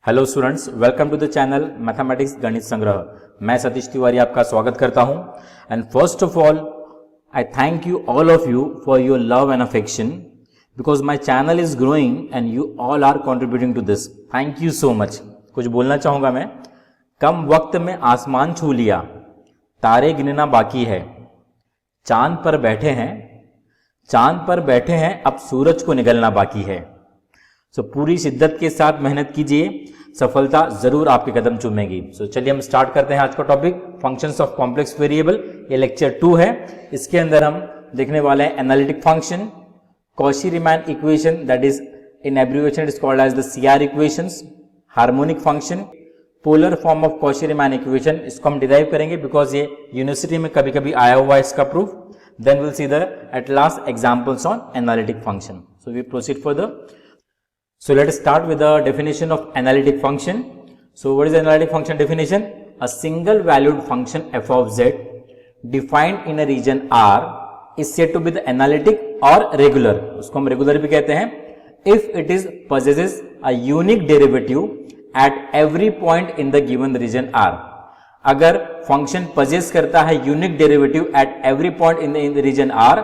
Hello students, welcome to the channel mathematics Ganit Sangrah. मैं सतीश तिवारी आपका स्वागत करता हूं। And first of all I thank you all of you for your love and affection because my channel is growing and you all are contributing to this. Thank you so much. कुछ बोलना चाहूंगा मैं। कम वक्त में आसमान छू लिया, तारे गिनना बाकी है, चांद पर बैठे हैं, अब सूरज को निगलना बाकी है। सो पूरी शिद्दत के साथ मेहनत कीजिए, सफलता जरूर आपके कदम चूमेगी। सो चलिए हम स्टार्ट करते हैं आज का topic, functions of complex variable. ये लेक्चर 2 है। इसके अंदर हम देखने वाले हैं analytic function, Cauchy Riemann equation, that is in abbreviation it is called as the CR equations, harmonic function, polar form of Cauchy Riemann equation. इसको हम डिराइव करेंगे बिकॉज ये यूनिवर्सिटी में कभी कभी आया हुआ है इसका proof. Then will see the at last examples on analytic function. So we proceed further. So let us start with the definition of analytic function. So what is the analytic function definition? A single valued function f of z defined in a region R is said to be the analytic or regular. उसको हम regular भी कहते हैं if it is possesses a unique derivative at every point in the given region R. अगर function possess करता है unique derivative at every point in the region R,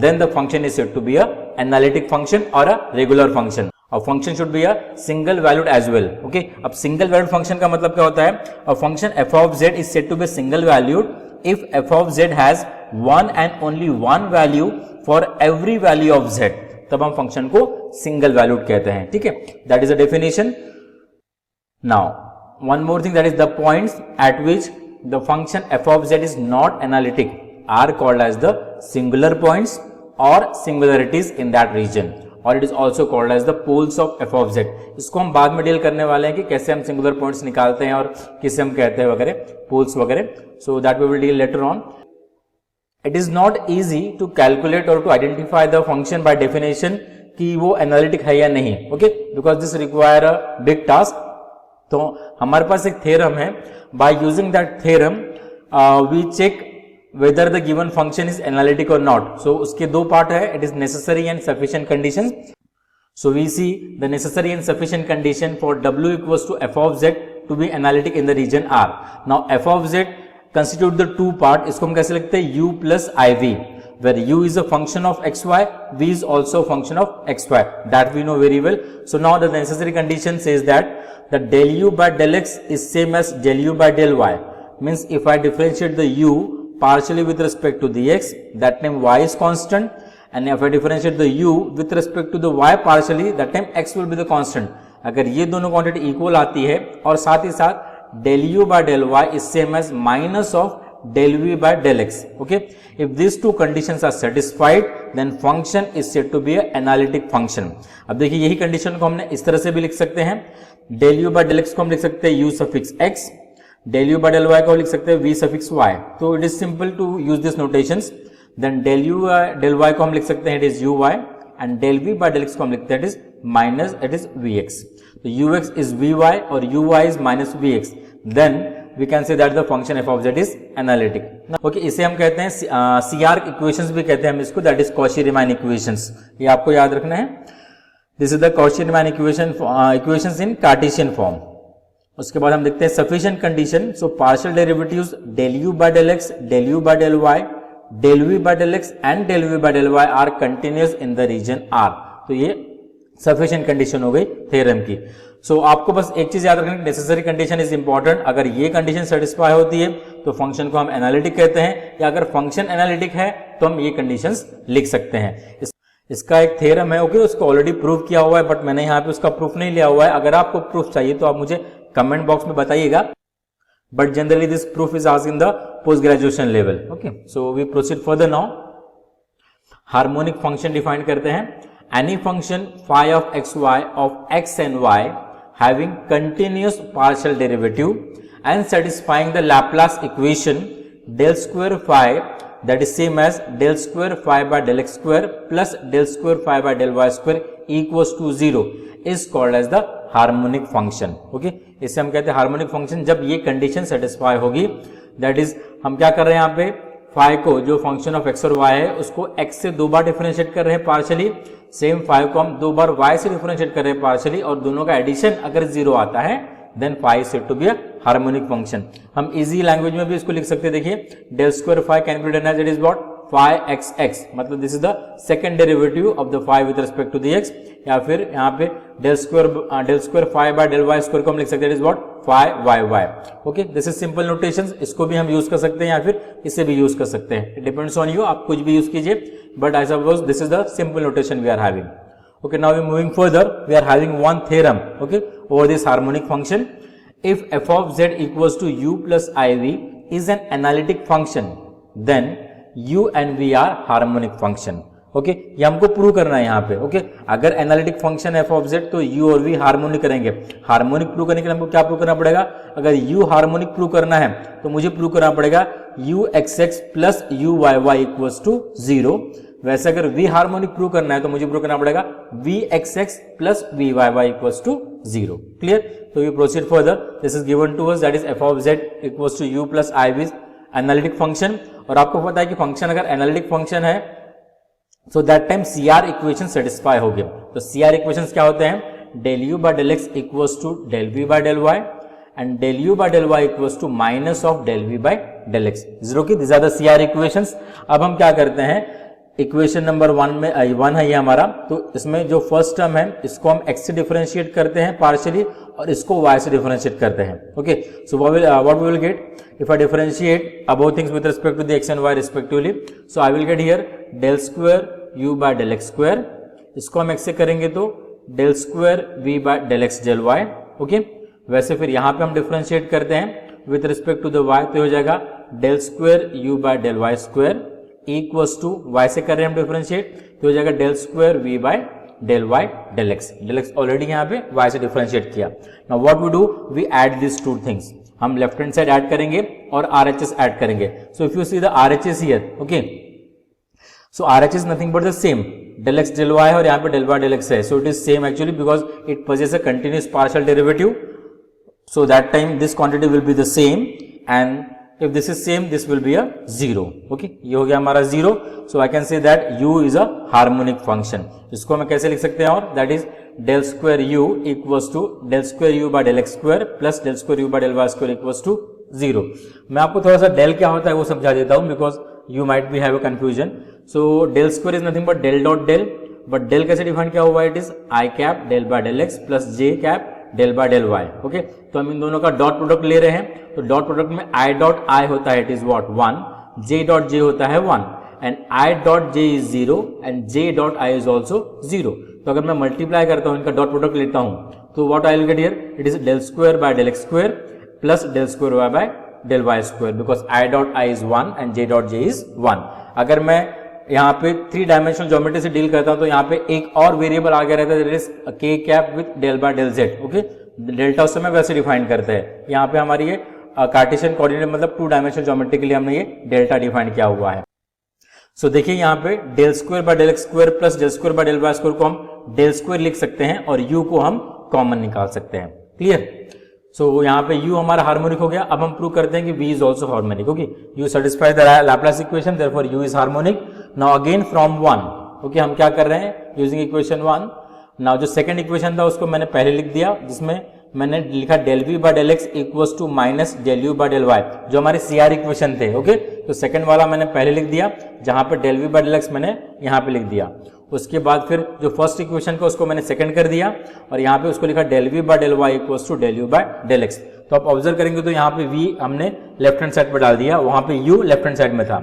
then the function is said to be a analytic function or a regular function. और function should be a single valued as well. Okay, अब single valued function का मतलब क्या होता है? A function f of z is said to be single valued if f of z has one and only one value for every value of z, तब हम function को single valued कहते हैं। ठीक है, that is the definition. Now one more thing, that is the points at which the function f of z is not analytic are called as the singular points और singularities in that region, और it is also called as the poles of f of z। इसको हम बाद में deal करने वाले हैं कि कैसे हम सिंगुलर पॉइंट्स निकालते हैं और किसे हम कहते हैं वगैरह, पोल्स वगैरह। So that we will deal later on. It is not easy to calculate और to identify the function by definition कि वो एनालिटिक है या नहीं। Okay, because this require a big task. तो हमारे पास एक थ्योरम है, by using that theorem we check whether the given function is analytic or not. So उसके दो पार्ट है, it is necessary and sufficient conditions. So we see the necessary and sufficient condition for w equals to f of z to be analytic in the region R. Now f of z constitute the two part. इसको हम कैसे लिखते हैं? u plus iv, where u is a function of xy, v is also a function of xy. That we know very well. So now the necessary condition says that the del u by del x is same as del u by del y. Means if I differentiate the u partially with respect to the x, that time y is constant, and if I differentiate the u with respect to the y partially, that time x will be the constant. अगर ये दोनों quantity equal आती है और साथ ही साथ del u by del y is same as minus of del v by del x. Okay, if these two conditions are satisfied, then function is said to be a analytic function. अब देखिए यही condition को हमने इस तरह से भी लिख सकते हैं, del u by del x को हम लिख सकते हैं u suffix x, del u by del y को लिख सकते हैं v suffix y. तो it is simple to use this notations. Then del u del y को हम लिख सकते हैं it is uy, and del v by del x को हम लिखते हैं it is minus it is vx. तो ux इज vy और uy is minus vx. Then we can say that the function f of z is analytic. Okay, इसे हम कहते हैं CR इक्वेशंस भी कहते हैं हम इसको, दैट इज कॉची-रीमान इक्वेशंस। ये आपको याद रखना है। This is the Cauchy-Riemann equations in Cartesian form. उसके बाद हम देखते हैं sufficient condition. So partial derivatives del u by del x, del u by del y, del v by del x and del v by del y are continuous in the region R. तो ये sufficient condition हो गई theorem की। सो आपको बस एक चीज याद रखना, नेसेसरी कंडीशन इज इंपॉर्टेंट। अगर ये कंडीशन सेटिस्फाई होती है तो फंक्शन को हम एनालिटिक कहते हैं, या अगर फंक्शन एनालिटिक है तो हम ये कंडीशंस लिख सकते हैं। इसका एक थ्योरम है, ओके, उसको ऑलरेडी प्रूव किया हुआ है, बट मैंने यहाँ पे उसका प्रूफ नहीं लिया हुआ है। अगर आपको प्रूफ चाहिए तो आप मुझे कमेंट बॉक्स में बताइएगा, but generally this proof is asked in the post graduation level. Okay, so we proceed further now. Harmonic function define करते हैं। Any function phi of x y of x and y having continuous partial derivative and satisfying the Laplace equation del square phi that is same as del square phi by del x square plus del square phi by del y square equals to 0 is called as the harmonic function. Okay, इसे हम कहते हैं harmonic function जब ये condition satisfy होगी। That is हम क्या कर रहे हैं यहाँ पे, फाई को जो फंक्शन ऑफ एक्स और वाई है उसको एक्स से दो बार डिफरेंशिएट कर रहे हैं पार्शियली, सेम 5 को हम दो बार y से डिफरेंशिएट कर रहे हैं पार्शियली और दोनों का एडिशन अगर 0 आता है then phi said to be a harmonic function. हम इजी लैंग्वेज में भी इसको लिख सकते हैं, देखिए del square phi can be written as it is what phi X X, मतलब this is the second derivative of the phi with respect to the X, या फिर यहाँ पे del square phi by del Y square को हम लिख सकते हैं it is what phi Y Y. Okay, this is simple notations, इसको भी हम यूज कर सकते हैं या फिर इसे भी यूज कर सकते हैं, इट डिपेंड्स ऑन यू, आप कुछ भी यूज कीजिए, but I suppose this is the simple notation we are having. Okay, now we are moving further. We are having one theorem, okay, over this harmonic function. If f of z equals to u plus iv is an analytic function, then u and v are harmonic function. Okay, ये हमको prove करना है यहाँ पे। Okay, अगर analytic function F of Z तो u और v harmonic करेंगे। हार्मोनिक प्रूव करने के लिए हमको क्या प्रूव करना पड़ेगा? अगर u हार्मोनिक प्रूव करना है तो मुझे प्रूव करना पड़ेगा u x x plus u y y equals to 0। वैसे अगर v हार्मोनिक प्रूव करना है तो मुझे प्रूव करना पड़ेगा v x x plus v y y equals to 0। Clear? तो we proceed further, this is given to us that is f of z equals to u plus i is analytic function. और आपको पता है कि function अगर analytic function है so that time CR equation satisfy हो गया। तो CR इक्वेशंस क्या होते हैं? Del u by del x equals to del v by del y and del u by del y equals to minus of del v by del x। Zero की this are the CR equations. अब हम क्या करते हैं, equation number 1 में 1 है ये हमारा, तो इसमें जो फर्स्ट टर्म है इसको हम x से डिफरेंशिएट करते हैं पार्शियली और इसको y से डिफरेंशिएट करते हैं। Okay, so what we will get if I differentiate above things with respect to the x and y respectively, so I will get here del square u by del x square, इसको हम x से करेंगे तो del square v by del x del y। Okay, वैसे फिर यहाँ पे हम डिफरेंशिएट करते हैं with respect to the y तो हो जाएगा del square u by del y square equals to y से कर रहे हैं हम डिफरेंशिएट तो हो जाएगा del square v by del y del x already यहाँ पे y से डिफरेंशिएट किया। Now what we do, we add these two things, हम लेफ्ट हैंड साइड ऐड करेंगे और RHS ऐड करेंगे। So if you see the RHS here, okay, so RHS nothing but the same del x del y और यहाँ पे del y del x है, so it is same actually because it possesses a continuous partial derivative, so that time this quantity will be the same and if this is same this will be a 0। okay, ये हो गया हमारा 0, so I can say that u is a harmonic function। इसको मैं कैसे लिख सकते हैं, और that is del square u equals to del square u by del x square plus del square u by del y square equals to 0। मैं आपको थोड़ा सा del क्या होता है वो समझा देता हूँ because you might be have a confusion। so del square is nothing but del dot del, but del कैसे डिफाइन किया हुआ है, it is I cap del by del x plus j cap del by del y। Okay, तो हम इन दोनों का dot product ले रहे हैं, तो डॉट प्रोडक्ट में I डॉट I होता है, it is what 1, j dot j होता है 1 and I dot j is 0 and j dot I is also 0। तो अगर मैं मल्टीप्लाई करता हूं, इनका डॉट प्रोडक्ट लेता हूं तो what I will get here, it is del square by del x square plus del square y by del y square because I dot I is 1 and j dot j is 1। अगर मैं यहाँ पे 3 dimensional geometry से deal करता हूं तो यहाँ पे एक और वेरिएबल आ गया रहता है, that is k cap with del by del z। Okay, delta उस समय वैसे डिफाइन करते हैं, यहाँ पे हमारी ये कार्टेशियन कोऑर्डिनेट मतलब 2 डायमेंशनल ज्योमेट्री के लिए हमने ये डेल्टा डिफाइन किया हुआ है। सो देखिए यहाँ पे del square by del x square plus del square by del y square को हम del स्क्वायर लिख सकते हैं और u को हम कॉमन निकाल सकते हैं। क्लियर? सो यहाँ पे u हमारा हार्मोनिक हो गया। अब हम प्रूव करते हैं कि v is also harmonic. Okay, u satisfy the Laplace equation, therefore u is harmonic. Now again from 1, okay, हम क्या कर रहे हैं, यूजिंग इक्वेशन 1। नाउ जो सेकंड इक्वेशन था उसको मैंने पहले लिख दिया, जिसमें मैंने लिखा del v by del x equals to minus del u by del y, जो हमारे CR इक्वेशन थे। ओके, तो सेकंड वाला मैंने पहले लिख दिया, जहां पे del v by del x मैंने यहाँ पे लिख दिया। उसके बाद फिर जो फर्स्ट इक्वेशन का उसको मैंने सेकंड कर दिया और यहाँ पे उसको लिखा del v by del y equals to del u by del x। तो आप ऑब्जर्व करेंगे तो यहाँ पे v हमने लेफ्ट हैंड साइड पर डाल दिया, वहां पे u लेफ्ट हैंड साइड में था।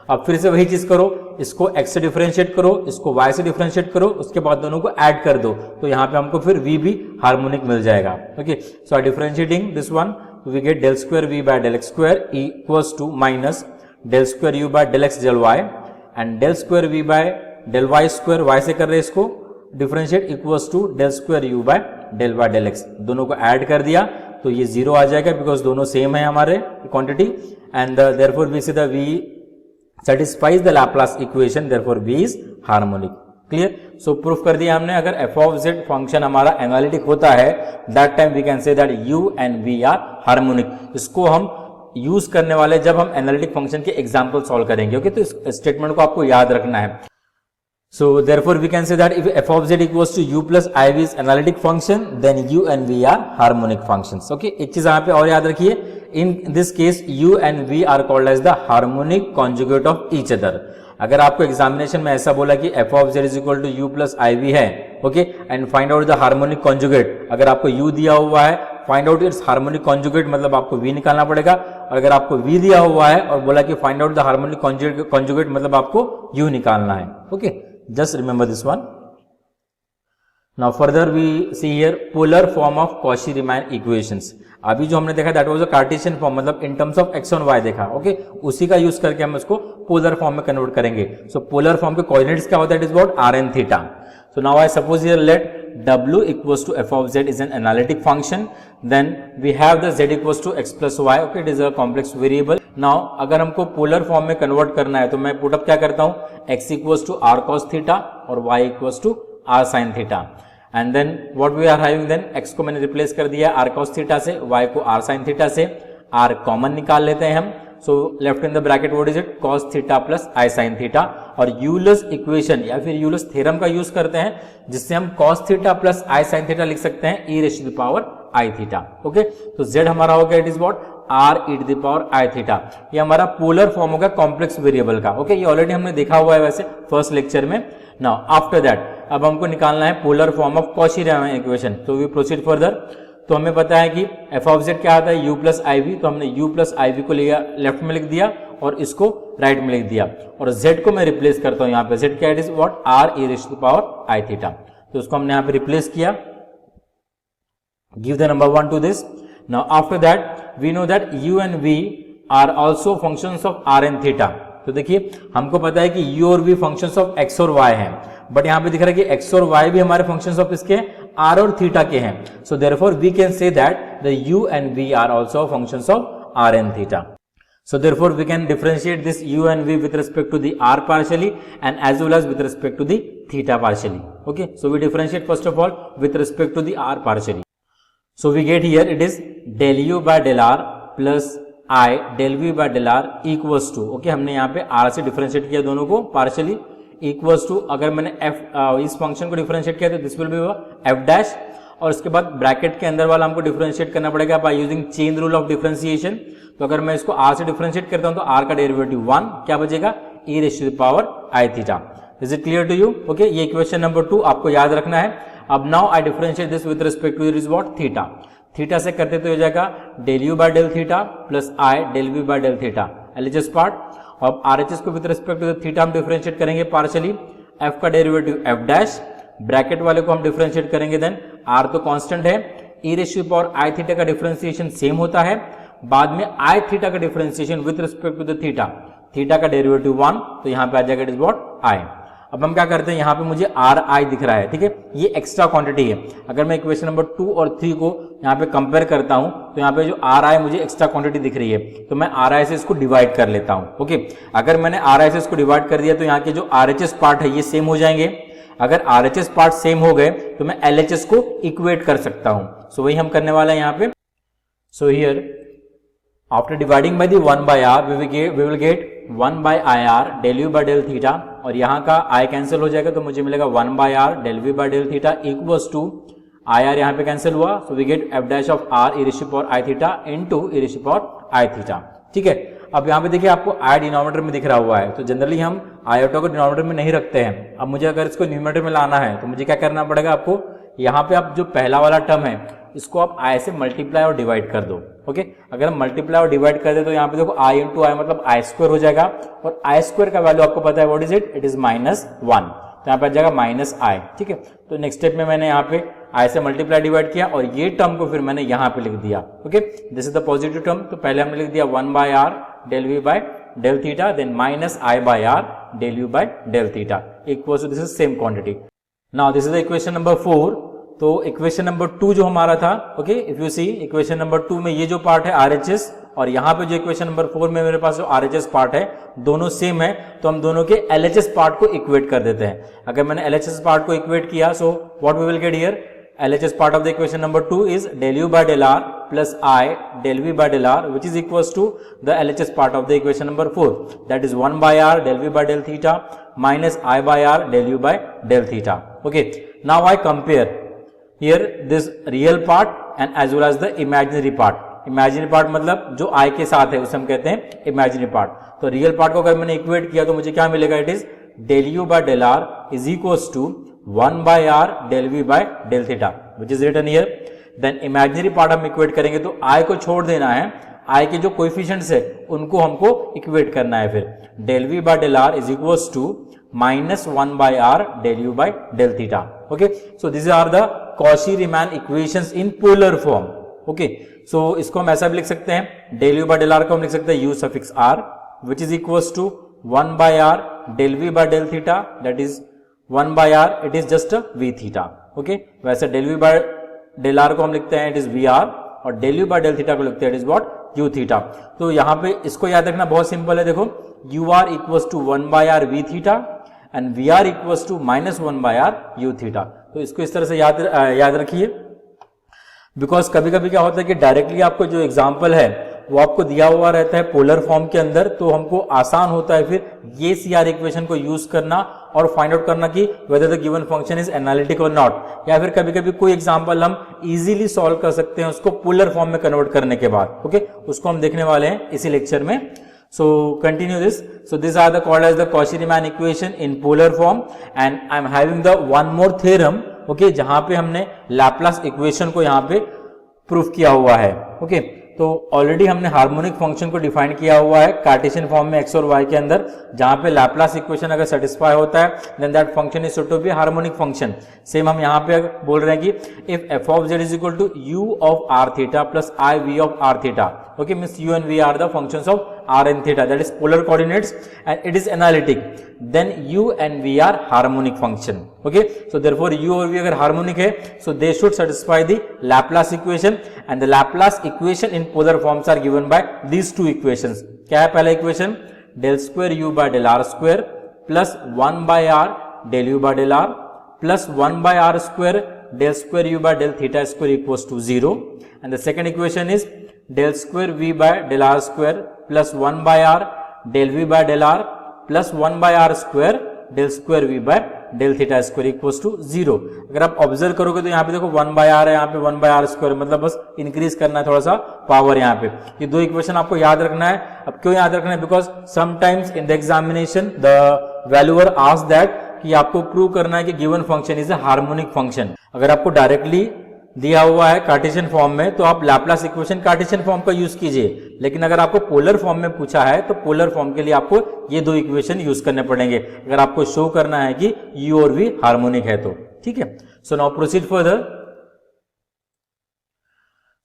अब फिर से वही चीज करो, इसको x से डिफरेंशिएट करो, इसको y से डिफरेंशिएट करो, उसके बाद दोनों को ऐड कर दो, तो यहाँ पे हमको फिर v भी हार्मोनिक मिल जाएगा। Okay, so I differentiating this one, we get del square v by del x square equals to minus del square u by del x del y and del square v by del y square, y से कर रहे हैं इसको differentiate equals to del square u by del y del x। दोनों को add कर दिया तो ये 0 आ जाएगा बिकॉज दोनों सेम है हमारे quantity and therefore we see the v satisfies the Laplace equation, therefore v is harmonic। Clear? So proof कर दिया हमने, अगर f of z फंक्शन हमारा एनालिटिक होता है that time we can say that u and v are harmonic। इसको हम use करने वाले जब हम एनालिटिक फंक्शन के एग्जांपल सॉल्व करेंगे। ओके, तो इस स्टेटमेंट को आपको याद रखना है। So therefore we can say that if f of z equals to u plus iv is analytic function, then u and v are harmonic functions. Okay, एक चीज यहाँ पे और याद रखिए, in this case u and v are called as the harmonic conjugate of each other. अगर आपको examination में ऐसा बोला कि f of z is equal to u plus iv है, okay, and find out the harmonic conjugate, अगर आपको u दिया हुआ है, find out it's harmonic conjugate, मतलब आपको v निकालना पड़ेगा, और अगर आपको v दिया हुआ है और बोला कि find out the harmonic conjugate, मतलब आपको u निकालना है. Okay, just remember this one. Now further we see here polar form of Cauchy-Riemann equations. अभी जो हमने देखा that was a Cartesian form, मतलब in terms of x और y देखा, ओके, उसी का यूज करके हम उसको पोलर फॉर्म में कन्वर्ट करेंगे. सो पोलर फॉर्म के कोऑर्डिनेट्स क्या होता है? It is what? r and theta. So now I suppose here let w equals to f of z is an analytic function, then we have the z equals to x plus y. Okay, it is a complex variable. Now अगर हमको polar form में convert करना है तो मैं put up क्या करता हूँ, x equals to r cos theta और y equals to r sin theta. And then what we are having, then x को मैंने रिप्लेस कर दिया r cos थीटा से, y को r sin थीटा से, r कॉमन निकाल लेते हैं हम. So left in the bracket what is it? cos theta plus i sin theta. और यूलर्स इक्वेशन या फिर यूलर्स थ्योरम का यूज करते हैं, जिससे हम cos theta plus i sin theta लिख सकते हैं e raise to the power i theta. Okay, तो z हमारा हो गया, it is what? r e to the power i theta. ये हमारा पोलर फॉर्म होगा कॉम्प्लेक्स वेरिएबल का. ओके, ये ऑलरेडी हमने देखा हुआ है वैसे फर्स्ट लेक्चर में. नाउ आफ्टर दैट अब हमको निकालना है polar form of Cauchy-Riemann equation. तो वी प्रोसीड फर्दर. तो हमें पता है कि f ऑफ z क्या आता है? u प्लस आई वी. तो हमने u प्लस आई वी को लिया, लेफ्ट में लिख दिया और इसको राइट में लिख दिया, और z को मैं रिप्लेस करता हूं यहाँ पे. z क्या? It is what? r e raise to the power i theta. तो उसको हमने यहाँ पे रिप्लेस किया. Give the number 1 to this. Now after that we know that u and v are also functions of r and theta. तो देखिए हमको पता है कि u और v फंक्शंस ऑफ x और y हैं, बट यहाँ पे दिख रहा है कि x और y भी हमारे फंक्शंस ऑफ इसके r और थीटा के हैं. So therefore we can say that the u and v are also functions of r and theta. So therefore we can differentiate this u and v with respect to the r partially and as well as with respect to the theta partially. Okay, so we differentiate first of all with respect to the r partially. So we get here it is del u by del r plus I del v by del r equals to, okay, हमने यहाँ पे r से differentiate किया दोनों को partially, equals to, अगर मैंने इस फंक्शन को डिफरेंशिएट किया तो this will B f dash, और उसके बाद ब्रैकेट के अंदर वाला हमको डिफरेंशिएट करना पड़ेगा by using chain rule of differentiation. तो अगर मैं इसको r से डिफरेंशिएट करता हूं तो r का डेरिवेटिव 1 क्या बचेगा? e raise to the power i theta. Is it clear to you? Okay, ये इक्वेशन नंबर 2 आपको याद रखना है. अब now I differentiate this with respect to is what? Theta. Theta से करते तो हो जाएगा del u by del theta plus i del v by del theta, LHS part. अब आरएचएस को विद रिस्पेक्ट टू थीटा हम डिफरेंशिएट करेंगे partially. F का डेरिवेटिव एफ डैश, ब्रैकेट वाले को हम डिफरेंशिएट करेंगे, देन आर तो कांस्टेंट है, e raise to the power i theta का डिफरेंशिएशन सेम होता है, बाद में आई थीटा का differentiation with respect to the theta, theta का डेरिवेटिव 1, तो यहां पे आ जाएगा इट इज व्हाट? आई. अब हम क्या करते हैं, यहां पे मुझे आर आई दिख रहा है, ठीक है, ये एक्स्ट्रा क्वांटिटी है. अगर मैं इक्वेशन नंबर 2 और 3 को यहां पे कंपेयर करता हूं तो यहां पे जो आर आई मुझे एक्स्ट्रा क्वांटिटी दिख रही है, तो मैं आर आई से इसको डिवाइड कर लेता हूं. ओके, अगर मैंने आर आई से इसको डिवाइड कर दिया तो यहाँ के जो आर एच एस पार्ट है ये सेम हो जाएंगे. अगर R H S part same हो गए तो मैं एल एच एस को इक्वेट कर सकता हूं. सो वही हम करने वाले हैं यहाँ पे. So here after dividing by the 1 by r we will get 1 by ir del u by del theta, और यहाँ का i कैंसिल हो जाएगा तो मुझे मिलेगा 1 by r del v by del theta equals to ir यहाँ पे कैंसिल हुआ, so we get f dash of r e raised to power i theta into e raised to power i theta. ठीक है, अब यहाँ पे देखिए आपको i डिनोमिनेटर में दिख रहा हुआ है, तो जनरली हम आयोटा को डिनोमिनेटर में नहीं रखते हैं. अब मुझे अगर इसको न्यूमरेटर में लाना है तो मुझे क्या करना पड़ेगा, आपको यहाँ पे आप जो पहला वाला टर्म है इसको आप i से मल्टीप्लाई और डिवाइड कर दो. ओके, अगर हम मल्टीप्लाई और डिवाइड कर दे तो यहाँ पे देखो i इंटू आई मतलब आई स्क्वायर हो जाएगा, और आई स्क्वायर का वैल्यू आपको पता है what is it? It is -1, तो यहाँ पे आ जाएगा -i. ठीक है, तो नेक्स्ट स्टेप में मैंने यहाँ पे i से मल्टीप्लाई डिवाइड किया और ये टर्म को फिर मैंने यहाँ पे लिख दिया. Okay, this is the positive term, तो पहले हमने लिख दिया 1 by r del v by del theta, then -i by r del u by del theta equals to this is same quantity. Now this is the equation number 4. तो equation number 2 जो हमारा था, okay, if you see equation number 2 में ये जो part है RHS, और यहाँ पे जो इक्वेशन नंबर 4 में मेरे पास जो RHS पार्ट है दोनों सेम है, तो हम दोनों के LHS पार्ट को इक्वेट कर देते हैं. अगर मैंने LHS पार्ट को इक्वेट किया, so what we will get here, LHS part of the equation number 2 is del u by del r plus I del v by del r, which is equals to the LHS part of the equation number 4, that is 1 by r del v by del theta minus I by r del u by del theta. Okay, now I compare here this real part and as well as the imaginary part. Imaginary part मतलब जो I के साथ है उसे हम कहते हैं imaginary part. तो रियल पार्ट को अगर मैंने इक्वेट किया तो मुझे क्या मिलेगा, it is del u by del r is equals to 1 by r del v by del theta, which is written here. Then imaginary part हम इक्वेट करेंगे तो I को छोड़ देना है, I के जो कोएफिशिएंट्स है उनको हमको इक्वेट करना है. फिर del v by del r is equals to minus 1 by r del u by del theta. Okay, so these are the Cauchy-Riemann equations in polar form. Okay, so इसको हम ऐसा भी लिख सकते हैं, del u by del r को हम लिख सकते हैं u suffix r, which is equals to 1 by r del v by del theta, that is 1 by r, it is just a v theta. Okay, वैसे del v by del r को हम लिखते हैं it is vr और del u by del theta को लिखते हैं it is what, u theta. तो यहाँ पे इसको याद रखना बहुत सिंपल है. देखो ur equals to 1 by r v theta and vr equals to minus 1 by r u theta. तो इसको इस तरह से याद रखिए, बिकॉज कभी कभी क्या होता है कि डायरेक्टली आपको जो एग्जाम्पल है वो आपको दिया हुआ रहता है पोलर फॉर्म के अंदर, तो हमको आसान होता है फिर ये CR इक्वेशन को यूज करना और फाइंड आउट करना कि whether the given function is analytic और नॉट, या फिर कभी कभी कोई एग्जांपल हम इजीली सॉल्व कर सकते हैं उसको पोलर फॉर्म में कन्वर्ट करने के बाद. ओके, उसको हम देखने वाले हैं इसी लेक्चर में. So continue this. So these are the called as the Cauchy-Riemann equation in polar form, and I am having the one more theorem. Okay, जहां पे हमने Laplace equation को यहाँ पे प्रूफ किया हुआ है. Okay, तो ऑलरेडी हमने हार्मोनिक फंक्शन को डिफाइन किया हुआ है कार्टेशियन फॉर्म में x और y के अंदर, जहां पे लैपलास इक्वेशन अगर सेटिस्फाई होता है then that function is so to be harmonic function. Same हम यहाँ पे बोल रहे हैं कि if f of z is equal to u of r theta plus I v of r theta, okay, means u and v are the functions of r and theta, that is polar coordinates, and it is analytic, then u and v are harmonic function. Okay, so therefore u और v अगर harmonic है so they should satisfy the Laplace equation, and the Laplace equation in polar forms are given by these two equations. क्या है पहला equation, del square u by del r square plus 1 by r del u by del r plus 1 by r square del square u by del theta square equals to 0, and the second equation is del square v by del r square plus 1 by r del v by del r plus 1 by r square del square v by del theta square equals to 0. अगर आप observe करोगे तो यहाँ पे देखो 1 by r है, यहाँ पे 1 by r square, मतलब बस इंक्रीज करना है थोड़ा सा पावर यहाँ पे. ये दो इक्वेशन आपको याद रखना है. अब क्यों याद रखना है, because sometimes in the examination the valuer ask that कि आपको प्रूव करना है कि given function is a harmonic function. अगर आपको डायरेक्टली दिया हुआ है कार्टेशियन फॉर्म में तो आप लैप्लास इक्वेशन कार्टेशियन फॉर्म का यूज कीजिए, लेकिन अगर आपको पोलर फॉर्म में पूछा है तो पोलर फॉर्म के लिए आपको ये दो इक्वेशन यूज करने पड़ेंगे अगर आपको शो करना है कि u और v हार्मोनिक है तो. ठीक है, so now proceed further.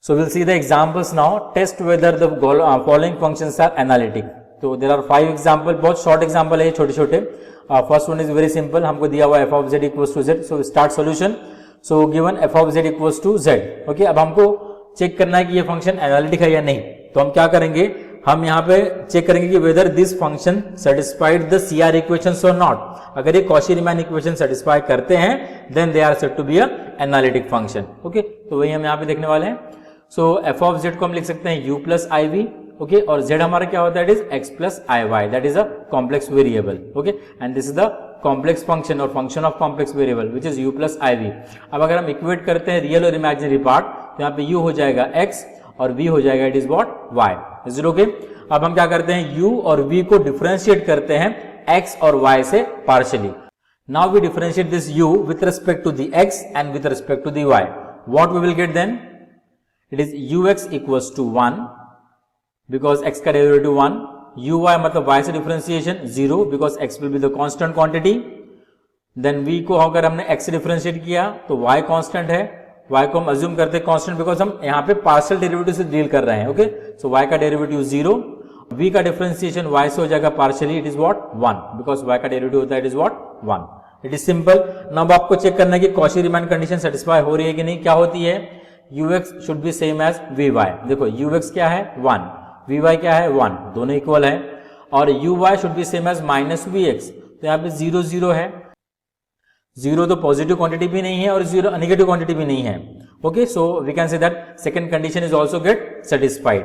So will see the examples now. Test whether the following functions are analytic. तो देयर आर 5 एग्जांपल, बहुत शॉर्ट एग्जांपल है ये, छोटे छोटे. First one is very simple, हमको दिया हुआ f of z equals to z. So start solution. So given f of z equals to z. Okay, अब हमको चेक करना है कि ये फंक्शन एनालिटिक है या नहीं. तो हम क्या करेंगे, हम यहाँ पे चेक करेंगे कि whether this function satisfied the CR equations और नॉट. अगर ये Cauchy-Riemann इक्वेशन सेटिस्फाई करते हैं then they are said to be a analytic function. Okay, तो वही हम यहाँ पे देखने वाले हैं. सो f of z को हम लिख सकते हैं u प्लस आई वी. ओके, और z हमारा क्या होता है, it is x plus I Y, that is a complex variable. Okay, and this is the complex function और function of complex variable which is u plus I V. अब अगर हम equate करते हैं रियल और इमेजिनरी पार्ट तो यहाँ पे u हो जाएगा x और v हो जाएगा it is what, y. Is it okay? अब हम क्या करते हैं, u और v को डिफरेंशिएट करते हैं x और y से partially. Now we differentiate this u with respect to the x and with respect to the y. What we will get then, it is ux equals to 1 because x का derivative 1, uy मतलब y से differentiation 0 because x will be the constant quantity. Then v को अगर हमने x से differentiate किया तो y constant है, y को हम अज्यूम करते हैं कांस्टेंट बिकॉज हम यहाँ पे पार्शियल डेरिवेटिव से डील कर रहे हैं. ओके, सो y का डेरिवेटिव 0, v का डिफरेंशिएशन y से हो जाएगा partially, it is what 1 because y का डेरिवेटिव होता है it is what 1. It is simple. Now आपको चेक करना है कि Cauchy-Riemann कंडीशन सेटिस्फाई हो रही है कि नहीं. क्या होती है, ux should be same as vy. देखो ux क्या है 1, vy क्या है 1, दोनों इक्वल है. और uy should be same as minus vx, तो यहाँ पे 0 0 है. जीरो तो पॉजिटिव क्वांटिटी भी नहीं है और जीरो नेगेटिव क्वांटिटी भी नहीं है. Okay, so we can say that second condition is also get satisfied.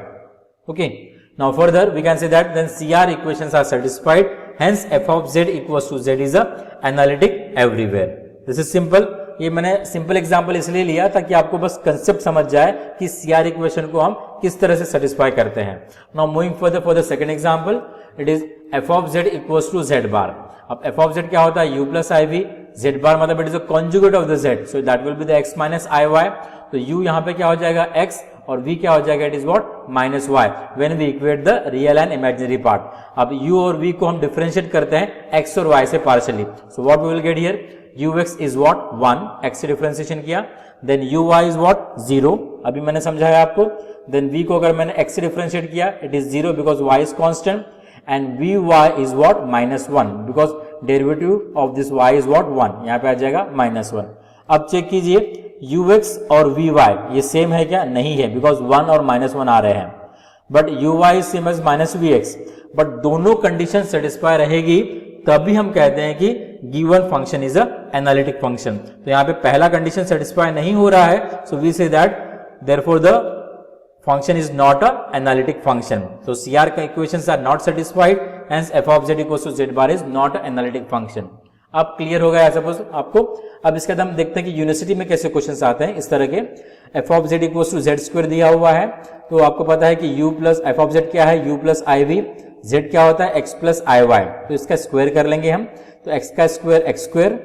Okay, now further we can say that then CR equations are satisfied, hence f of z equals to z is a analytic everywhere. This is simple. ये मैंने simple example इसलिए लिया ताकि आपको बस concept समझ जाए कि CR इक्वेशन को हम किस तरह से सेटिस्फाई करते हैं. Now moving further for the second example, it is f of z equals to z bar. अब f of z क्या होता है, u plus iv, z bar मतलब it is a conjugate of the z, so that will be the x minus iy. तो u यहाँ पे क्या हो जाएगा x और v क्या हो जाएगा, it is what minus y when we equate the real and imaginary part. अब u और v को हम डिफरेंशिएट करते हैं x और y से partially. So what we will get here, ux is what 1, x से डिफरेंशिएशन किया, देन uy इज व्हाट 0, अभी मैंने समझाया आपको. देन v को अगर मैंने x से डिफरेंशिएट किया, it is 0 because y is constant, and vy is what minus 1 because derivative of this y is what 1, यहाँ पे आ जाएगा माइनस 1. अब चेक कीजिए ux और vy ये सेम है क्या, नहीं है बिकॉज 1 और माइनस 1 आ रहे हैं. But uy is same as minus vx, but दोनों कंडीशन सेटिस्फाई रहेगी तभी हम कहते हैं कि given function is a analytic function. तो यहाँ पे पहला कंडीशन सेटिस्फाई नहीं हो रहा है, so we say that therefore the function is not a analytic function. तो CR equations are not satisfied, hence f of z equals to z bar is not a analytic function. अब clear हो गया suppose आपको. अब इसके बाद हम देखते हैं कि यूनिवर्सिटी में कैसे क्वेश्चंस आते हैं इस तरह के. f of z equals to z square दिया हुआ है, तो आपको पता है कि u plus f of z क्या है, u प्लस iv, z क्या होता है x प्लस iy, तो इसका स्क्वायर कर लेंगे हम. तो x का स्क्वायर x स्क्वायर,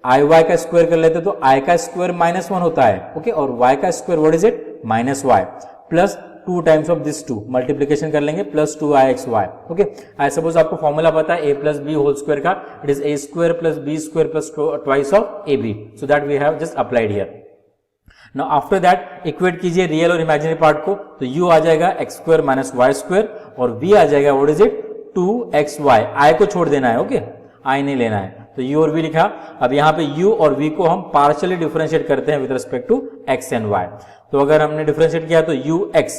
iy का स्क्वायर कर लेते तो i का स्क्वायर माइनस 1 होता है. ओके, और y का square what is it, minus y plus 2 times of this 2, multiplication कर लेंगे plus 2ixy. Okay, I suppose आपको फॉर्मूला पता है a plus B whole square का, it is a square plus B square plus twice of ab, so that we have just applied here. Now after that equate कीजिए real और imaginary part को, तो u आ जाएगा x square minus Y square और v आ जाएगा what is it 2xy, i को छोड़ देना है. ओके, i नहीं लेना है, तो u और v लिखा. अब यहाँ पे u और v को हम पार्शियली डिफरेंशिएट करते हैं with respect to x and y. तो अगर हमने डिफरेंशिएट किया तो ux,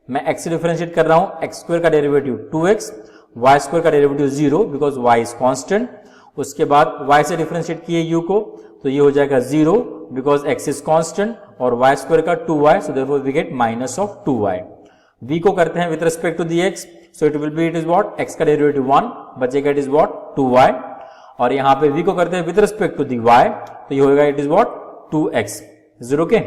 मैं x से डिफरेंशिएट कर रहा हूं, x स्क्वायर का डेरिवेटिव 2x, y स्क्वायर का derivative 0 because y is constant. उसके बाद y से डिफरेंशिएट किए u को, तो ये हो जाएगा 0 बिकॉज x इज कांस्टेंट और y स्क्वायर का 2y, so therefore we get minus of 2y. v को करते हैं with respect to the x, so it will be it is what x का डेरिवेटिव 1 बचेगा, इट इज व्हाट 2y. और यहाँ पे v को करते हैं with respect to the y, तो ये होगा it is what 2x. Is it okay?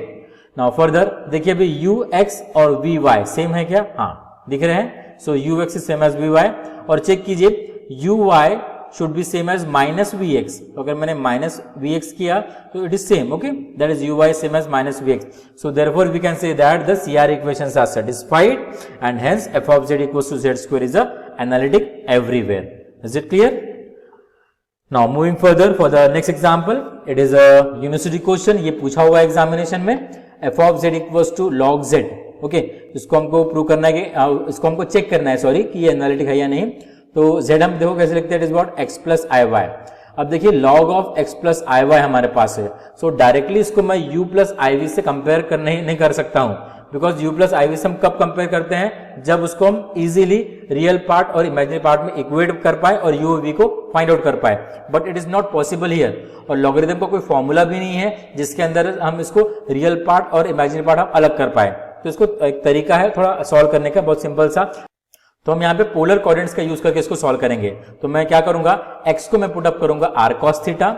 Now further देखिए अभी ux और vy सेम है क्या, हाँ दिख रहे हैं. So ux is same as vy और चेक कीजिए uy should be same as minus vx. तो अगर मैंने माइनस vx किया तो it is same. Okay, that is uy same as minus vx. So therefore we can say that the CR equations are satisfied and hence f of z equals to z square is a analytic everywhere. Is it clear? Now moving further for the next example, it is a university question. ये पूछा हुआ है examination में. f of z equals to log z. Okay, इसको हमको prove करना है कि इसको हमको चेक करना है सॉरी कि ये एनालिटिक है या नहीं. तो z हम देखो कैसे लिखते हैं, it is what x plus iy. अब देखिए log of x plus iy हमारे पास है, सो डायरेक्टली इसको मैं u प्लस iv से कंपेयर कर नहीं कर सकता हूं बिकॉज u प्लस iv से हम कब कंपेयर करते हैं, जब उसको हम इजीली रियल पार्ट और इमेजिनरी पार्ट में इक्वेट कर पाए और u और v को फाइंड आउट कर पाए. But it is not possible here, और लॉगरिथम का कोई फॉर्मूला भी नहीं है जिसके अंदर हम इसको रियल पार्ट और इमेजिनरी पार्ट हम अलग कर पाए. तो इसको एक तरीका है थोड़ा सॉल्व करने का, बहुत सिंपल सा. तो हम यहाँ पे पोलर कोऑर्डिनेट्स का यूज करके इसको सॉल्व करेंगे. तो मैं क्या करूंगा, x को मैं पुट अप करूंगा r cos थीटा,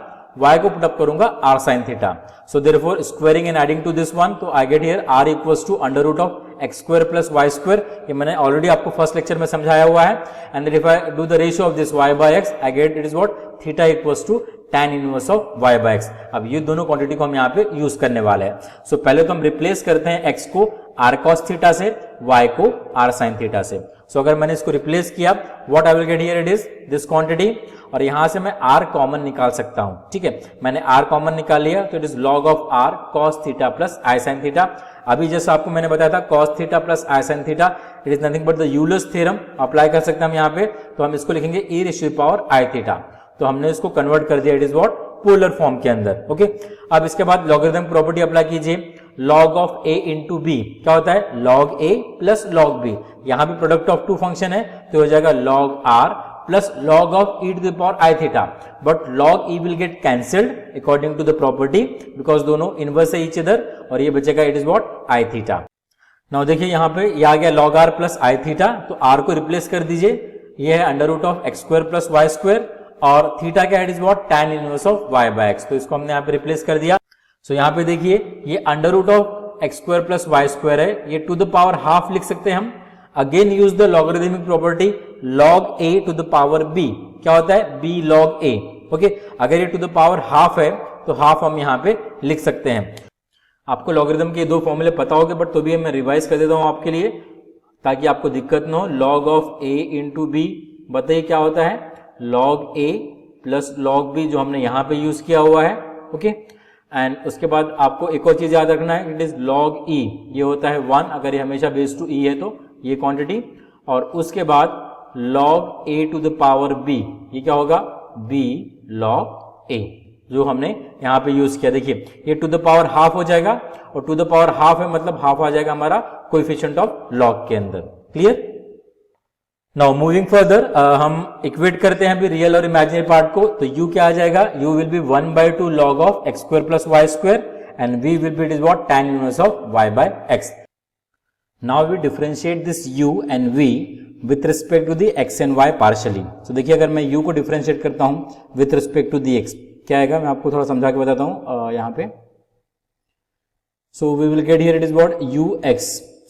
y को पुट अप करूंगा r sin theta. So therefore squaring and adding to this one, तो I get here r equals to under root of x square plus y square. ये मैंने already आपको first lecture में समझाया हुआ है. And if I do the ratio of this y by x, I get it is what theta equals to tan inverse of y by x. अब ये दोनों क्वांटिटी को हम यहाँ पे यूज करने वाले हैं. सो पहले तो हम रिप्लेस करते हैं x को r cos थीटा से, y को r sin थीटा से. सो अगर मैंने इसको रिप्लेस किया, what I will get here, it is this quantity, और यहां से मैं r कॉमन निकाल सकता हूं. ठीक है, मैंने r कॉमन निकाल लिया, तो it is log of r cos theta plus i sin theta. अभी जैसे आपको मैंने बताया था cos theta plus i sin theta, it is nothing but the Euler's theorem apply कर सकते हैं हम यहाँ पे. तो हम इसको लिखेंगे e raise to the power i theta. तो हमने इसको कन्वर्ट कर दिया, it is what polar form के अंदर. ओके, अब इसके बाद लॉगरिथम प्रॉपर्टी अप्लाई कीजिए. log of a into b क्या होता है, log a plus log b. यहाँ पे प्रोडक्ट ऑफ टू फंक्शन है, तो हो जाएगा log r plus log of e to the power I theta, but log e will get cancelled according to the property because दोनों inverse है each other और ये बचेगा it is what I theta. Now देखिए यहाँ पे ये आ गया log r plus I theta, तो r को रिप्लेस कर दीजिए, ये है under root of x square plus y square और थीटा क्या है it is what tan inverse of y by x, तो इसको हमने यहाँ पे रिप्लेस कर दिया. सो यहाँ पे देखिए ये under root of x square plus y square है, ये टू द पावर हाफ लिख सकते हैं हम. Again use the logarithmic property log a to the power b, क्या होता है b log a. ओके, अगर ये टू द पावर हाफ है तो हाफ हम यहाँ पे लिख सकते हैं. आपको लॉगरिथम के दो फॉर्मूले पता होंगे बट तो भी मैं रिवाइज कर देता हूँ आपके लिए ताकि आपको दिक्कत न हो. log of a into b, बताइए क्या होता है log a plus log b जो हमने यहाँ पे यूज किया हुआ है. ओके, एंड उसके बाद आपको एक और चीज याद रखना है, इट इज log e, ये होता है 1 अगर ये हमेशा बेस टू e है तो ये क्वांटिटी, और उसके बाद log a to the power b, ये क्या होगा b log a जो हमने यहाँ पे यूज किया. देखिए ये टू द पावर हाफ हो जाएगा और टू द पावर हाफ है मतलब हाफ आ जाएगा हमारा कोएफिशिएंट ऑफ log के अंदर. क्लियर? नाउ मूविंग फर्दर हम इक्वेट करते हैं अभी रियल और इमेजिनरी पार्ट को. तो u क्या आ जाएगा, u will be 1/2 log of x square plus y square and v will be it is what tan inverse of y by x. Now we differentiate this u and v with respect to the x and y partially. तो देखिए अगर मैं u को differentiate करता हूं with respect to the x, क्या आएगा मैं आपको थोड़ा समझा के बताता हूं यहाँ पे. So we will get here it is what ux.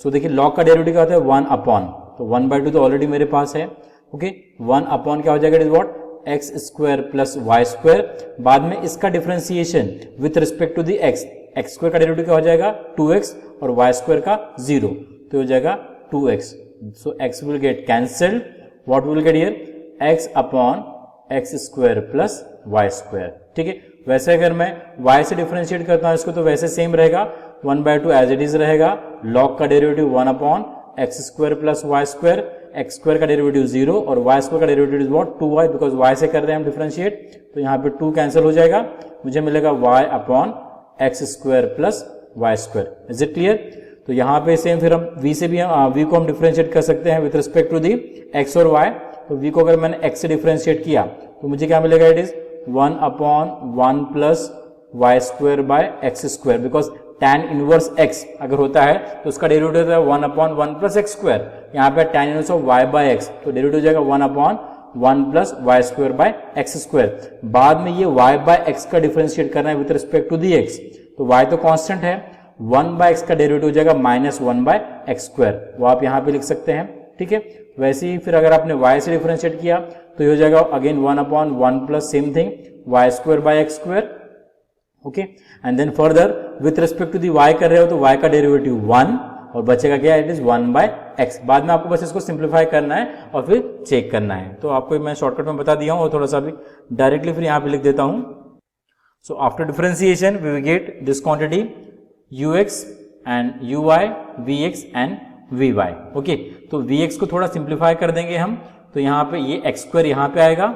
So देखिए log का डेरिवेटिव क्या होता है 1 अपॉन, तो 1/2 तो ऑलरेडी मेरे पास है. ओके, 1 अपॉन क्या हो जाएगा it is what x square plus y square. बाद में इसका differentiation with respect to the x, x square का डेरिवेटिव क्या हो जाएगा 2x और वाई स्क्वायर का 0, तो हो जाएगा 2x. So x will get cancelled, what will get here x upon x square plus y square. ठीक है, वैसे अगर मैं y से डिफरेंशिएट करता हूं इसको तो वैसे सेम रहेगा 1/2 एज इट इज रहेगा. log का derivative 1 upon x square plus y square, x square का डेरिवेटिव 0 और वाई स्क्वायर का derivative is what 2y, because y से कर रहे हैं हम डिफरेंशिएट, तो यहाँ पे 2 कैंसिल हो जाएगा, मुझे मिलेगा y upon x square plus y square. Is it clear? तो यहाँ पे सेम फिर हम v से भी v को हम डिफरेंशिएट कर सकते हैं with respect to the x और y. तो v को अगर मैंने x से डिफरेंशिएट किया तो मुझे क्या मिलेगा it is 1 upon 1 plus y square by x square, because tan inverse x अगर होता है तो उसका डेरिवेटिव होता है 1 अपॉन 1 प्लस एक्स स्क्वायर. यहाँ पे tan inverse of y by x, तो डेरिवेटिव हो जाएगा 1 upon 1 plus y square by x square. बाद में ये y बाय x का डिफरेंशिएट करना है with respect to the x, तो y तो कांस्टेंट है, 1 बाय x का डेरिवेटिव हो जाएगा -1 बाय एक्स स्क्वायर, वो आप यहाँ पे लिख सकते हैं. ठीक है, वैसे ही फिर अगर आपने y से डिफरेंशिएट किया तो ये हो जाएगा again 1 upon 1 plus same thing y square by x square. Okay, and then further with respect to the y कर रहे हो तो y का डेरिवेटिव 1 और बचेगा क्या इट इज 1 बाय x. बाद में आपको बस इसको सिंप्लीफाई करना है और फिर चेक करना है, तो आपको मैं शॉर्टकट में बता दिया हूँ और थोड़ा सा भी डायरेक्टली फिर यहाँ पे लिख देता हूँ. So after differentiation we will get this quantity ux and uy, vx and vy. Okay, तो vx को थोड़ा सिंप्लीफाई कर देंगे हम, तो यहाँ पे ये एक्स स्क्वायर यहाँ पे आएगा.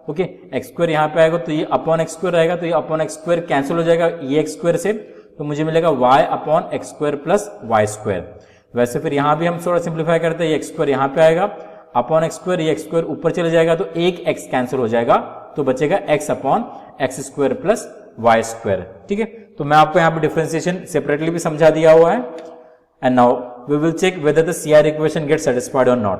ओके, एक्स स्क्वायर यहाँ पे आएगा तो ये अपॉन एक्स स्क्वायर रहेगा, तो ये अपॉन एक्स स्क्वायर कैंसिल हो जाएगा ये एक्स स्क्वायर से, तो मुझे मिलेगा y upon x square plus y square. वैसे फिर यहाँ भी हम थोड़ा सिंप्लीफाई करते हैं, ये एक्स स्क्वायर यहाँ पे आएगा अपॉन एक्स स्क्वायर, ये एक्स स्क्वायर ऊपर चले जाएगा तो एक एक्स कैंसिल हो जाएगा, तो बचेगा x upon x square plus y square. ठीक है, तो मैं आपको यहाँ पे डिफरेंशिएशन सेपरेटली भी समझा दिया हुआ है. And now we will check whether the CR equation get satisfied और नॉट.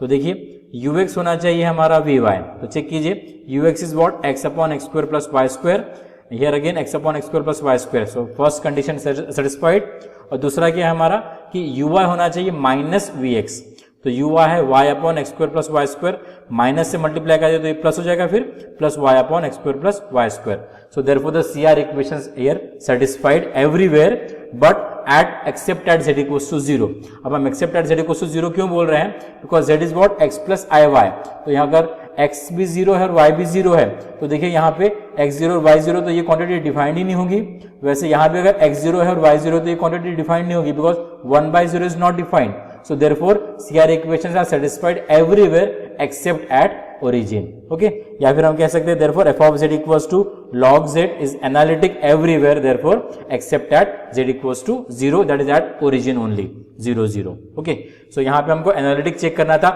तो देखिए ux होना चाहिए हमारा vy, तो चेक कीजिए ux is what x upon x square plus y square, here again x upon x square plus y square. So first condition satisfied. और दूसरा क्या है हमारा कि uy होना चाहिए माइनस vx, तो uy है y upon x square plus y square, minus से मल्टीप्लाई कर दिया तो ये प्लस हो जाएगा फिर plus y upon x square plus y square. So therefore the CR equations here satisfied everywhere but at except at z equals to 0. अब हम except at z equals to 0 क्यों बोल रहे हैं, because z is what x plus I y. तो यहाँ अगर x भी 0 है और y भी 0 है तो देखिए यहाँ पे x0 और y0 तो ये क्वांटिटी डिफाइंड ही नहीं होगी. वैसे यहाँ पे अगर x0 है और y0 तो ये क्वांटिटी डिफाइंड नहीं होगी, because 1/0 is not defined. So therefore CR equations are satisfied everywhere except at origin. Okay, या फिर हम कह सकते हैं therefore f of z equals to log z is analytic everywhere therefore except at z equals to 0, that is at origin only 0 0. Okay, so यहाँ पे हमको analytic check करना था.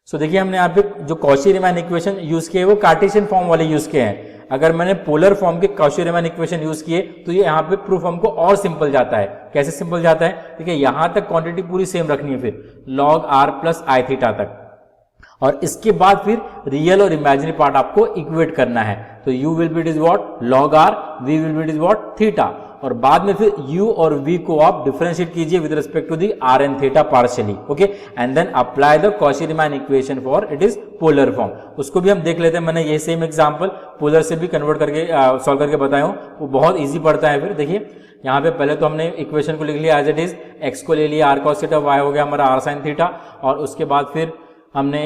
सो देखिए हमने यहाँ पे जो कॉची रीमान इक्वेशन यूज किए वो कार्टेशियन फॉर्म वाले यूज किए हैं। अगर मैंने पोलर फॉर्म के कॉची रीमान इक्वेशन यूज किए तो ये यहाँ पे प्रूफ हमको और सिंपल जाता है। कैसे सिंपल जाता है, देखिए यहाँ तक क्वांटिटी पूरी सेम रखनी है, फिर log r प्लस आई थीटा तक, और इसके बाद फिर रियल और इमेजिनरी पार्ट आपको इक्वेट करना है। तो u will be it is what log r, v will be it is what theta, और बाद में फिर u और v को आप डिफरेंशिएट कीजिए with respect to the r and theta partially, okay, and then apply the Cauchy Riemann equation for it is polar form. उसको भी हम देख लेते हैं। मैंने ये सेम एग्जांपल पोलर से भी कन्वर्ट करके सॉल्व करके बताया हूं, वो बहुत इजी पड़ता है। फिर देखिए यहाँ पे पहले तो हमने इक्वेशन को लिख लिया एज इट इज, x को ले लिया r cos थीटा, y हो गया हमारा r sin थीटा, और उसके बाद फिर हमने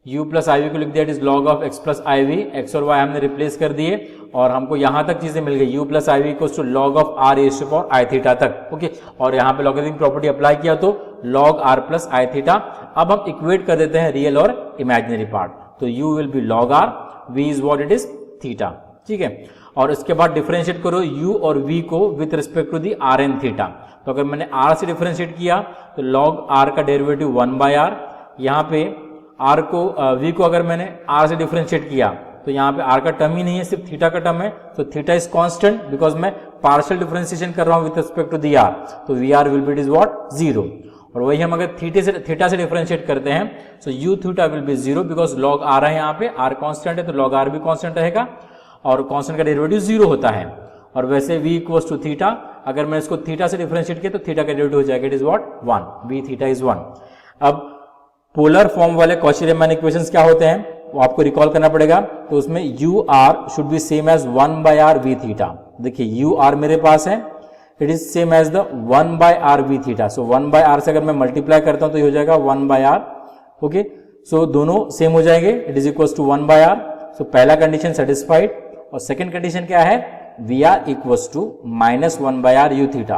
u प्लस आई वी को लिख दिया, it is log of x plus I v, x और y हमने रिप्लेस कर दिए, और हमको यहाँ तक चीजें मिल गई, u plus I v equals to log of r raise to power i theta तक, ओके, और यहाँ पे लॉगरिथमिक प्रॉपर्टी अप्लाई किया तो log r प्लस आई थीटा। अब हम इक्वेट कर देते हैं रियल और इमेजिनरी पार्ट, तो u will B log r, v is what it is theta, ठीक है, और इसके बाद डिफरेंशिएट करो u और v को with respect to the r and theta. तो अगर मैंने r से डिफरेंशिएट किया तो log r का डेरिवेटिव 1/r, यहाँ पे r को v को अगर मैंने r से डिफरेंशिएट किया तो यहाँ पे r का टर्म ही नहीं है, सिर्फ थीटा का टर्म है, तो थीटा इज कांस्टेंट बिकॉज मैं पार्शियल डिफरेंशिएशन कर रहा हूँ with respect to the r, तो vr will be it is what 0, और वही हम अगर थीटा से डिफरेंशिएट करते हैं सो u theta will be 0 because log r है, यहाँ पे r कांस्टेंट है तो log r भी कांस्टेंट रहेगा, और कांस्टेंट का डेरिवेटिव 0 होता है। और वैसे v इक्वल्स टू थीटा, अगर मैं इसको थीटा से डिफरेंशिएट किया तो थीटा का डेरिवेटिव हो जाएगा it is what 1, v theta is 1। अब पोलर फॉर्म वाले कॉची रीमान इक्वेशंस क्या होते हैं वो आपको रिकॉल करना पड़ेगा, तो उसमें u r should be same as 1/r v theta. देखिए u r मेरे पास है, it is same as the 1/r v theta, so 1/r से अगर मैं मल्टीप्लाई करता हूं तो ये हो जाएगा 1/r, ओके, सो दोनों सेम हो जाएंगे, it is equals to 1/r। So पहला कंडीशन सेटिस्फाइड, और सेकंड कंडीशन क्या है, vr equals to minus 1/r u theta,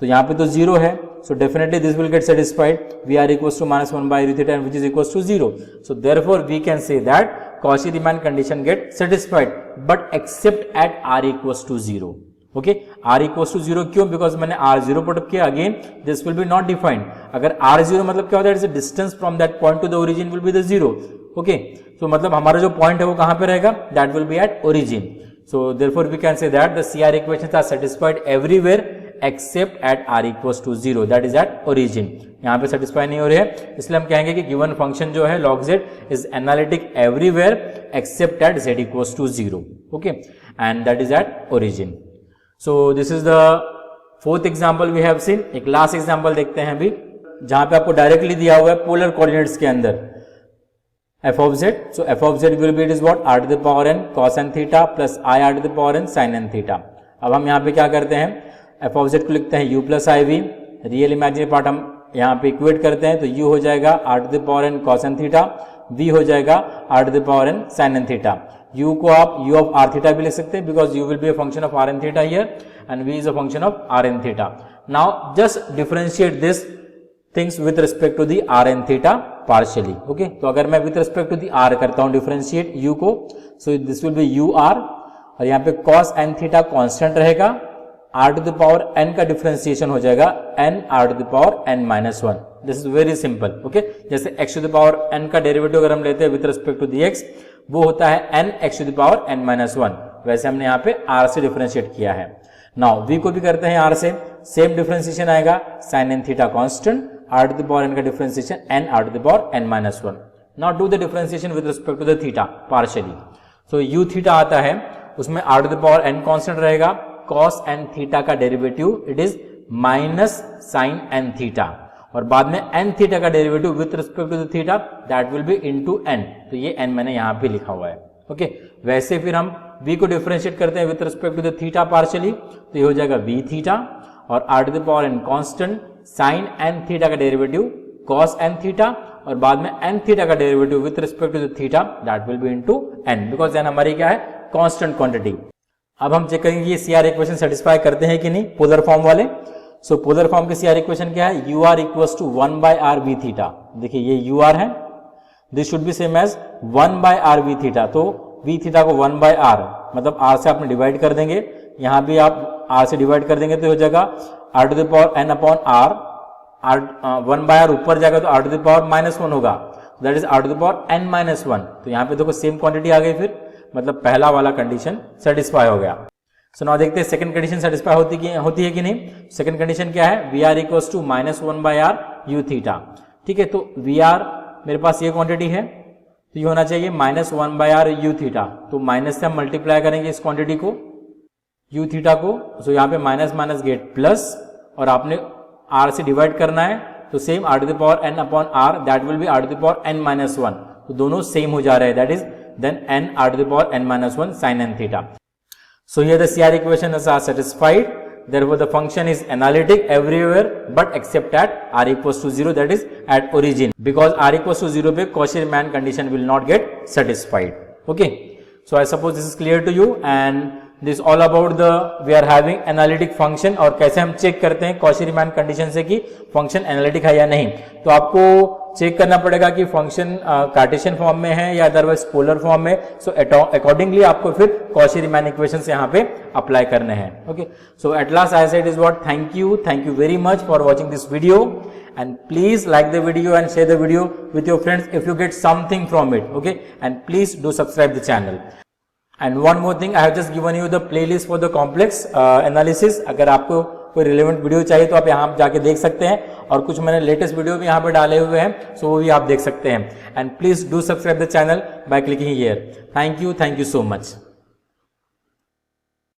तो यहाँ पे तो 0 है, so definitely this will get satisfied, vr equals to minus 1/r theta which is equals to 0, so therefore we can say that Cauchy Riemann condition get satisfied but except at r equals to 0, okay, r equals to 0 क्यों, because मैंने r0 put up किया, again this will be not defined, अगर r0 मतलब क्या होता है, it is a distance from that point to the origin will be the 0, okay, so मतलब हमारा जो पॉइंट है वो कहाँ पे रहेगा, that will be at origin, so therefore we can say that the CR equations are satisfied everywhere except at r equals to 0, that is at origin. यहाँ पे सेटिस्फाई नहीं हो रही है, इसलिए हम कहेंगे कि गिवन फंक्शन जो है log z is analytic everywhere except at z equals to 0, okay, and that is at origin. So this is the fourth example we have seen. एक लास्ट एग्जाम्पल देखते हैं अभी, जहां पे आपको डायरेक्टली दिया हुआ है पोलर कोऑर्डिनेट्स के अंदर f of z, so f of z will be it is what r to the power n cos n theta plus I r to the power n sin n theta। अब हम यहाँ पे क्या करते हैं, f of z को लिखते हैं u प्लस आई वी, रियल इमेजिनरी पार्ट हम यहाँ पे इक्वेट करते हैं तो u हो जाएगा r to the power n cos n theta, v हो जाएगा r to the power n sin n theta. u को आप u of r थीटा भी लिख सकते हैं because u will be a function of r n theta here and v is a function of r n theta. Now just differentiate this things with respect to the r n theta partially, okay, तो अगर मैं with respect to the r करता हूं differentiate u को, so this will be u r, और यहाँ पे cos n theta constant रहेगा, r to the power n का डिफरेंशिएशन हो जाएगा n r to the power n minus 1, this is very simple, okay, जैसे x to the power n का derivative अगर हम लेते हैं with respect to the x, वो होता है n x to the power n minus 1, वैसे हमने यहाँ पे r से डिफरेंशिएट किया है। नाउ v को भी करते हैं r से, सेम डिफरेंशिएशन आएगा sin n theta constant, r to the power n का differentiation n r to the power n minus 1। Now do the differentiation with respect to the theta partially, so u theta आता है, उसमें r to the power n constant रहेगा, cos n theta का derivative it is minus sin n theta, और बाद में n theta का derivative with respect to the theta that will be into n, तो ये n मैंने यहाँ पे लिखा हुआ है, ओके। वैसे फिर हम v को डिफरेंशिएट करते हैं with respect to the theta partially, तो ये हो जाएगा v थीटा, और r to the power n constant, sin n theta का डेरिवेटिव cos n थीटा, और बाद में n थीटा का derivative with respect to the theta that will be into n, because n हमारी क्या है, कांस्टेंट क्वांटिटी। अब हम चेक करेंगे ये CR इक्वेशन सेटिस्फाई करते हैं कि नहीं पोलर फॉर्म वाले। सो पोलर फॉर्म के CR इक्वेशन क्या है, u r equals to 1/r v theta, देखिए ये u r है, this should be same as 1/r v theta, तो v थीटा को 1/r मतलब r से आपने डिवाइड कर देंगे, यहाँ भी आप r से डिवाइड कर देंगे तो हो जाएगा r to the power n upon r, 1/r ऊपर जाएगा तो r to the power -1 होगा, that is r to the power n minus 1। तो यहाँ पे देखो सेम क्वांटिटी आ गई, फिर मतलब पहला वाला कंडीशन सेटिस्फाई हो गया। सो नाउ देखते हैं सेकंड कंडीशन सेटिस्फाई होती है कि नहीं। सेकंड कंडीशन क्या है, v r equals to minus 1 by r u theta. ठीक है, तो वी आर मेरे पास ये क्वांटिटी है, तो ये होना चाहिए minus 1 by r u theta. तो माइनस से हम मल्टीप्लाई करेंगे इस क्वांटिटी को, यू थीटा को। सो यहाँ पे माइनस माइनस गेट प्लस, और आपने आर से डिवाइड करना है, तो same r to the power n upon r, that will be r to the power n minus 1। तो दोनों सेम हो जा रहे हैं, that is then n r to the power n minus 1 sine n theta. So here the CR equations are satisfied. Therefore the function is analytic everywhere but except at r equals to 0, that is at origin, because r equals to 0 पे Cauchy-Riemann condition will not get satisfied. Okay, so I suppose this is clear to you, and this is all about the we are having analytic function, और कैसे हम check करते हैं Cauchy-Riemann condition से कि function analytic है या नहीं। तो आपको चेक करना पड़ेगा कि फंक्शन कार्टेशियन फॉर्म में है या अदरवाइज पोलर फॉर्म में। सो अकॉर्डिंगली आपको फिर Cauchy-Riemann इक्वेशंस यहाँ पे अप्लाई करने हैं। Okay, so at last I said is what, thank you very much for watching this video, and please like the video and share the video with your friends if you get something from it. Okay, and please do subscribe the channel. And one more thing, I have just given you the playlist for the complex analysis. अगर आपको कोई relevant video चाहिए तो आप यहाँ जाके देख सकते हैं, और कुछ मैंने लेटेस्ट वीडियो भी यहाँ पे डाले हुए हैं, सो वो भी आप देख सकते हैं। And please do subscribe the channel by clicking here. Thank you so much.